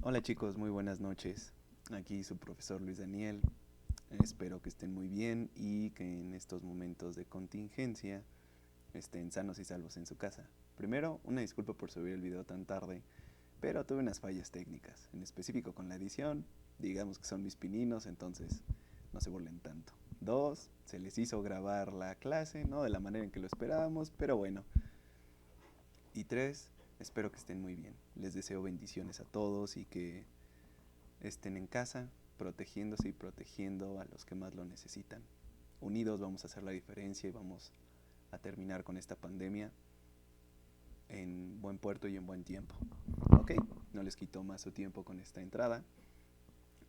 Hola chicos, muy buenas noches. Aquí su profesor Luis Daniel. Espero que estén muy bien y que en estos momentos de contingencia estén sanos y salvos en su casa. Primero, una disculpa por subir el video tan tarde, pero tuve unas fallas técnicas, en específico con la edición. Digamos que son mis pininos, entonces no se burlen tanto. Dos, se les hizo grabar la clase, no de la manera en que lo esperábamos, pero bueno. Y tres, espero que estén muy bien. Les deseo bendiciones a todos y que estén en casa, protegiéndose y protegiendo a los que más lo necesitan. Unidos vamos a hacer la diferencia y vamos a terminar con esta pandemia en buen puerto y en buen tiempo. Ok, no les quito más su tiempo con esta entrada.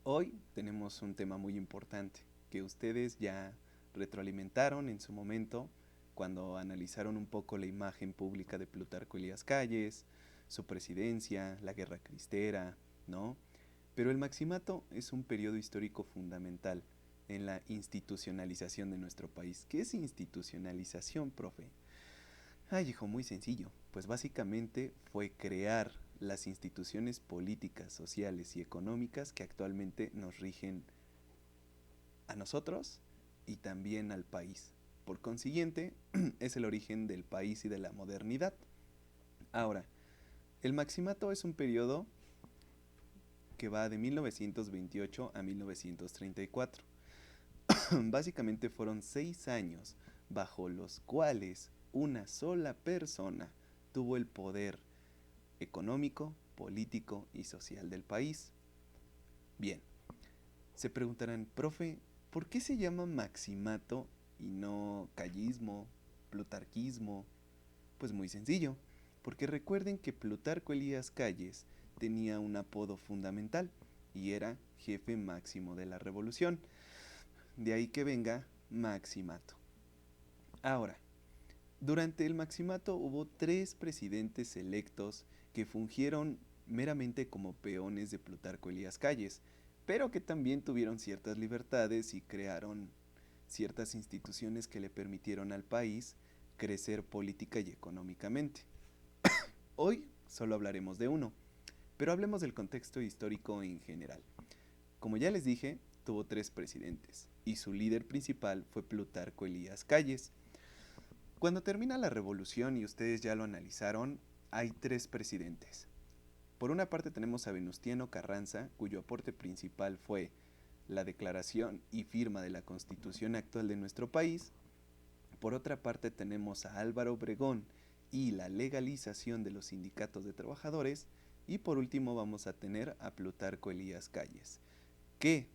Hoy tenemos un tema muy importante que ustedes ya retroalimentaron en su momento cuando analizaron un poco la imagen pública de Plutarco Elías Calles, su presidencia, la guerra cristera, ¿no? Pero el Maximato es un periodo histórico fundamental en la institucionalización de nuestro país. ¿Qué es institucionalización, profe? Ay, hijo, muy sencillo. Pues básicamente fue crear las instituciones políticas, sociales y económicas que actualmente nos rigen a nosotros y también al país. Por consiguiente, es el origen del país y de la modernidad. Ahora, el Maximato es un periodo que va de 1928 a 1934. Básicamente fueron 6 años bajo los cuales una sola persona tuvo el poder económico, político y social del país. Bien, se preguntarán, profe, ¿por qué se llama maximato y no callismo, plutarquismo? Pues muy sencillo, porque recuerden que Plutarco Elías Calles tenía un apodo fundamental y era jefe máximo de la revolución. De ahí que venga maximato. Ahora, durante el maximato hubo 3 presidentes electos que fungieron meramente como peones de Plutarco Elías Calles, pero que también tuvieron ciertas libertades y crearon ciertas instituciones que le permitieron al país crecer política y económicamente. Hoy solo hablaremos de uno, pero hablemos del contexto histórico en general. Como ya les dije, tuvo 3 presidentes y su líder principal fue Plutarco Elías Calles. Cuando termina la revolución, y ustedes ya lo analizaron, hay 3 presidentes. Por una parte tenemos a Venustiano Carranza, cuyo aporte principal fue la declaración y firma de la constitución actual de nuestro país. Por otra parte tenemos a Álvaro Obregón y la legalización de los sindicatos de trabajadores. Y por último vamos a tener a Plutarco Elías Calles, que,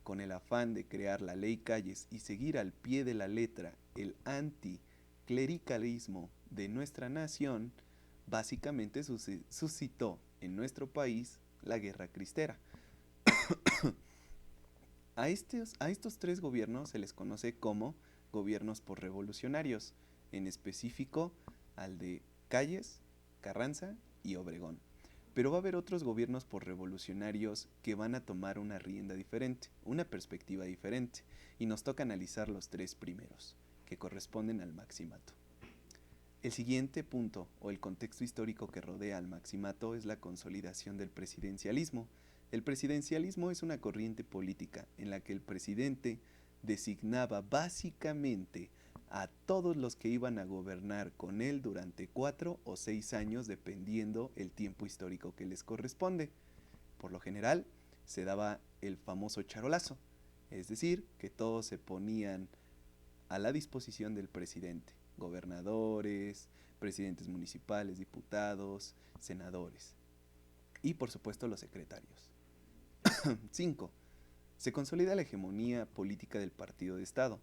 con el afán de crear la ley Calles y seguir al pie de la letra el anticlericalismo de nuestra nación, básicamente suscitó en nuestro país la guerra cristera. A estos 3 gobiernos se les conoce como gobiernos posrevolucionarios, en específico al de Calles, Carranza y Obregón. Pero va a haber otros gobiernos posrevolucionarios que van a tomar una rienda diferente, una perspectiva diferente, y nos toca analizar los 3 primeros, que corresponden al maximato. El siguiente punto, o el contexto histórico que rodea al maximato, es la consolidación del presidencialismo. El presidencialismo es una corriente política en la que el presidente designaba básicamente a todos los que iban a gobernar con él durante 4 o 6 años, dependiendo el tiempo histórico que les corresponde. Por lo general, se daba el famoso charolazo, es decir, que todos se ponían a la disposición del presidente, gobernadores, presidentes municipales, diputados, senadores y por supuesto los secretarios. 5. Se consolida la hegemonía política del partido de Estado.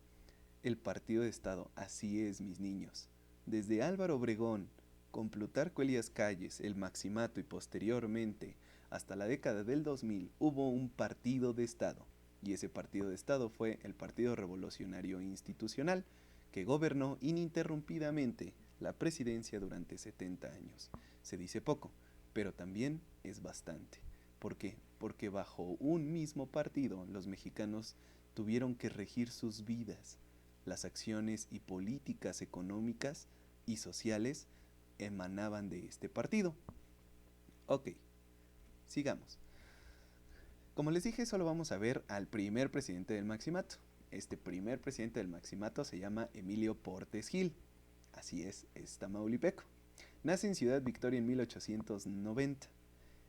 El partido de Estado, así es, mis niños. Desde Álvaro Obregón, con Plutarco Elías Calles, el Maximato y posteriormente hasta la década del 2000 hubo un partido de Estado. Y ese partido de Estado fue el Partido Revolucionario Institucional, que gobernó ininterrumpidamente la presidencia durante 70 años. Se dice poco, pero también es bastante. ¿Por qué? Porque bajo un mismo partido los mexicanos tuvieron que regir sus vidas. Las acciones y políticas económicas y sociales emanaban de este partido. Ok, sigamos. Como les dije, solo vamos a ver al primer presidente del Maximato. Este primer presidente del Maximato se llama Emilio Portes Gil. Así es tamaulipeco. Nace en Ciudad Victoria en 1890.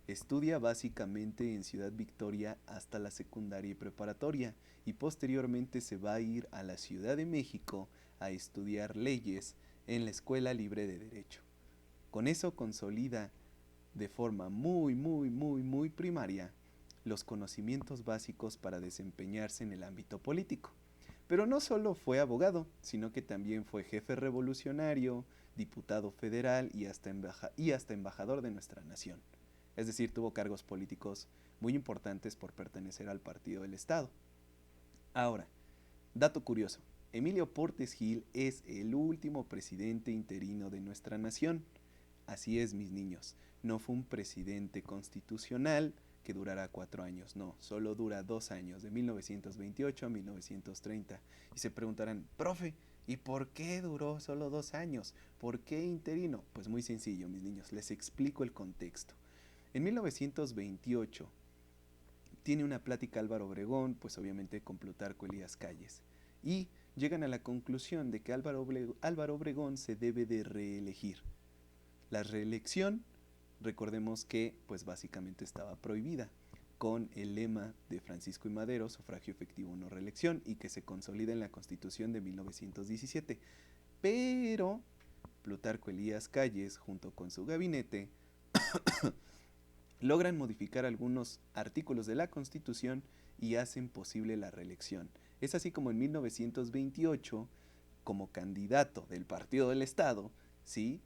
Estudia básicamente en Ciudad Victoria hasta la secundaria y preparatoria y posteriormente se va a ir a la Ciudad de México a estudiar leyes en la Escuela Libre de Derecho. Con eso consolida de forma muy primaria los conocimientos básicos para desempeñarse en el ámbito político. Pero no solo fue abogado, sino que también fue jefe revolucionario, diputado federal y hasta embajador de nuestra nación. Es decir, tuvo cargos políticos muy importantes por pertenecer al Partido del Estado. Ahora, dato curioso, Emilio Portes Gil es el último presidente interino de nuestra nación. Así es, mis niños, no fue un presidente constitucional que durará 4 años, no, solo dura 2 años, de 1928 a 1930. Y se preguntarán, profe, ¿y por qué duró solo 2 años? ¿Por qué interino? Pues muy sencillo, mis niños, les explico el contexto. En 1928 tiene una plática Álvaro Obregón, pues obviamente con Plutarco Elías Calles, y llegan a la conclusión de que Álvaro Obregón se debe de reelegir. La reelección, recordemos que pues básicamente estaba prohibida, con el lema de Francisco I. Madero, sufragio efectivo no reelección, y que se consolida en la Constitución de 1917. Pero Plutarco Elías Calles, junto con su gabinete, logran modificar algunos artículos de la Constitución y hacen posible la reelección. Es así como en 1928, como candidato del Partido del Estado, ¿sí?,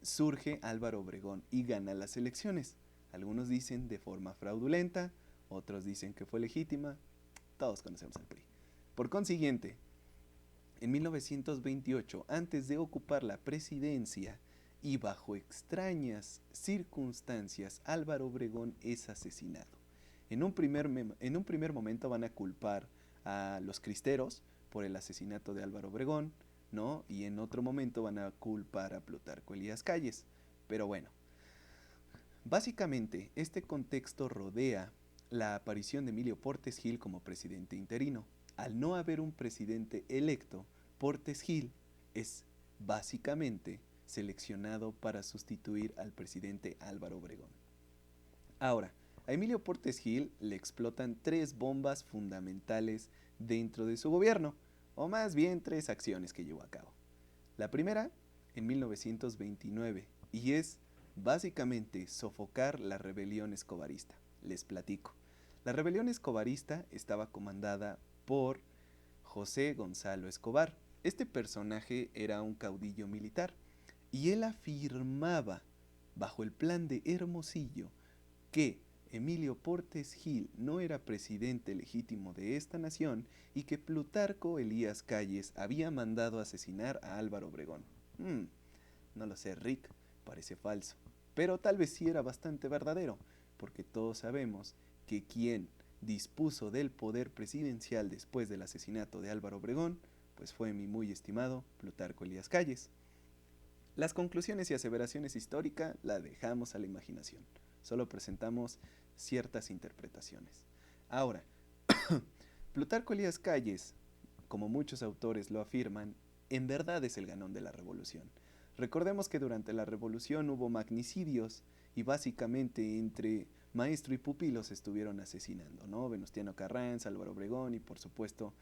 surge Álvaro Obregón y gana las elecciones. Algunos dicen de forma fraudulenta, otros dicen que fue legítima, todos conocemos al PRI. Por consiguiente, en 1928, antes de ocupar la presidencia y bajo extrañas circunstancias, Álvaro Obregón es asesinado. En un primer momento van a culpar a los cristeros por el asesinato de Álvaro Obregón, ¿no? Y en otro momento van a culpar a Plutarco Elías Calles. Pero bueno, básicamente este contexto rodea la aparición de Emilio Portes Gil como presidente interino. Al no haber un presidente electo, Portes Gil es básicamente seleccionado para sustituir al presidente Álvaro Obregón. Ahora, a Emilio Portes Gil le explotan 3 bombas fundamentales dentro de su gobierno, o más bien 3 acciones que llevó a cabo. La primera, en 1929, y es básicamente sofocar la rebelión escobarista. Les platico. La rebelión escobarista estaba comandada por José Gonzalo Escobar. Este personaje era un caudillo militar y él afirmaba, bajo el plan de Hermosillo, que Emilio Portes Gil no era presidente legítimo de esta nación y que Plutarco Elías Calles había mandado asesinar a Álvaro Obregón. No lo sé, Rick, parece falso, pero tal vez sí era bastante verdadero, porque todos sabemos que quien dispuso del poder presidencial después del asesinato de Álvaro Obregón, pues fue mi muy estimado Plutarco Elías Calles. Las conclusiones y aseveraciones históricas las dejamos a la imaginación. Solo presentamos ciertas interpretaciones. Ahora, Plutarco Elías Calles, como muchos autores lo afirman, en verdad es el ganón de la revolución. Recordemos que durante la revolución hubo magnicidios y básicamente entre maestro y pupilo se estuvieron asesinando, ¿no? Venustiano Carranza, Álvaro Obregón y por supuesto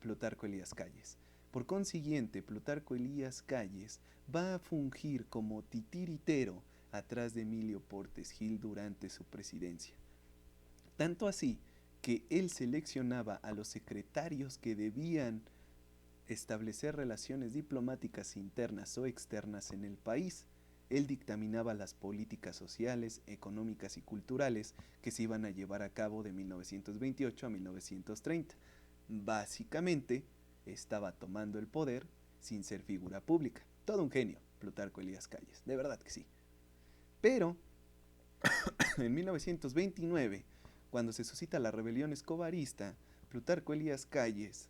Plutarco Elías Calles. Por consiguiente, Plutarco Elías Calles va a fungir como titiritero atrás de Emilio Portes Gil durante su presidencia. Tanto así que él seleccionaba a los secretarios que debían establecer relaciones diplomáticas internas o externas en el país. Él dictaminaba las políticas sociales, económicas y culturales que se iban a llevar a cabo de 1928 a 1930. Básicamente, estaba tomando el poder sin ser figura pública. Todo un genio, Plutarco Elías Calles, de verdad que sí. Pero, en 1929, cuando se suscita la rebelión escobarista, Plutarco Elías Calles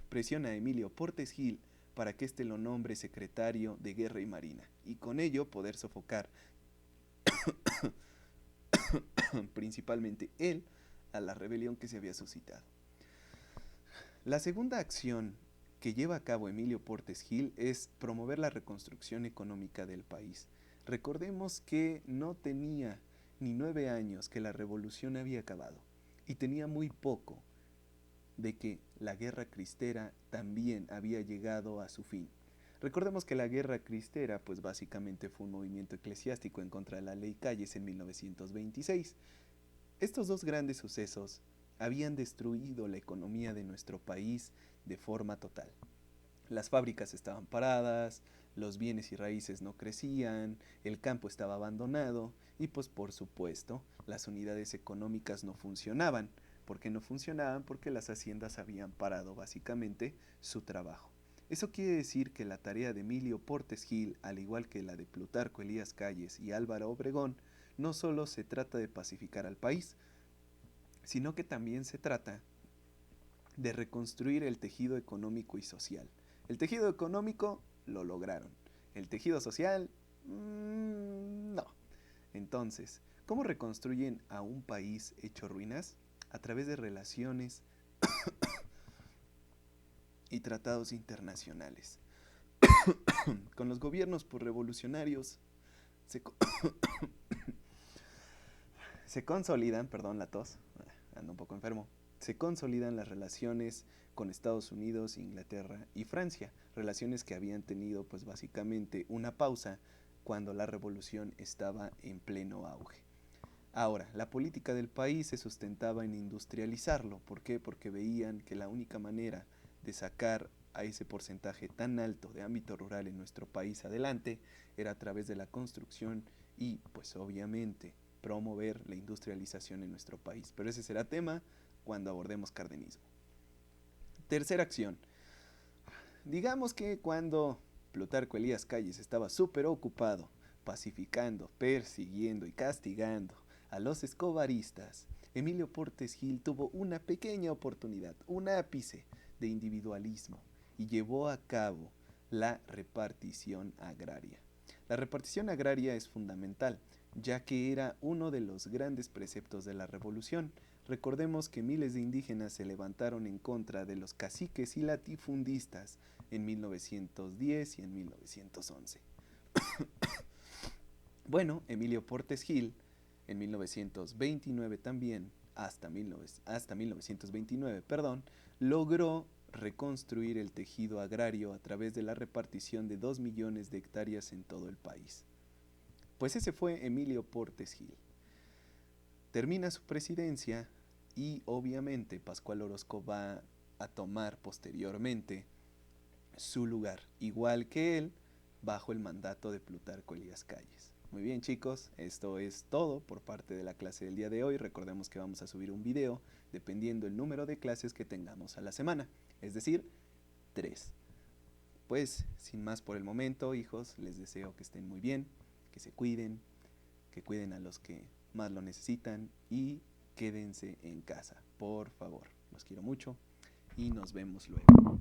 presiona a Emilio Portes Gil para que éste lo nombre secretario de Guerra y Marina, y con ello poder sofocar principalmente él, a la rebelión que se había suscitado. La segunda acción que lleva a cabo Emilio Portes Gil es promover la reconstrucción económica del país. Recordemos que no tenía ni 9 años que la revolución había acabado y tenía muy poco de que la guerra cristera también había llegado a su fin. Recordemos que la guerra cristera pues básicamente fue un movimiento eclesiástico en contra de la ley Calles en 1926. Estos dos grandes sucesos habían destruido la economía de nuestro país de forma total. Las fábricas estaban paradas, los bienes y raíces no crecían, el campo estaba abandonado y pues por supuesto las unidades económicas no funcionaban. ¿Por qué no funcionaban? Porque las haciendas habían parado básicamente su trabajo. Eso quiere decir que la tarea de Emilio Portes Gil, al igual que la de Plutarco Elías Calles y Álvaro Obregón, no solo se trata de pacificar al país, sino que también se trata de reconstruir el tejido económico y social. El tejido económico lo lograron, el tejido social no. Entonces, ¿cómo reconstruyen a un país hecho ruinas? A través de relaciones y tratados internacionales. Con los gobiernos revolucionarios se, se consolidan, perdón la tos, ando un poco enfermo, se consolidan las relaciones con Estados Unidos, Inglaterra y Francia, relaciones que habían tenido pues básicamente una pausa cuando la revolución estaba en pleno auge. Ahora, la política del país se sustentaba en industrializarlo. ¿Por qué? Porque veían que la única manera de sacar a ese porcentaje tan alto de ámbito rural en nuestro país adelante era a través de la construcción y pues obviamente promover la industrialización en nuestro país. Pero ese será tema cuando abordemos cardenismo. Tercera acción. Digamos que cuando Plutarco Elías Calles estaba súper ocupado pacificando, persiguiendo y castigando a los escobaristas, Emilio Portes Gil tuvo una pequeña oportunidad, un ápice de individualismo y llevó a cabo la repartición agraria. La repartición agraria es fundamental, ya que era uno de los grandes preceptos de la revolución. Recordemos que miles de indígenas se levantaron en contra de los caciques y latifundistas en 1910 y en 1911. Bueno, Emilio Portes Gil, en 1929 también, hasta 1929, logró reconstruir el tejido agrario a través de la repartición de 2 millones de hectáreas en todo el país. Pues ese fue Emilio Portes Gil. Termina su presidencia y obviamente Pascual Orozco va a tomar posteriormente su lugar, igual que él, bajo el mandato de Plutarco Elías Calles. Muy bien chicos, esto es todo por parte de la clase del día de hoy. Recordemos que vamos a subir un video dependiendo el número de clases que tengamos a la semana, es decir, 3. Pues sin más por el momento, hijos, les deseo que estén muy bien, que se cuiden, que cuiden a los que más lo necesitan y quédense en casa, por favor. Los quiero mucho y nos vemos luego.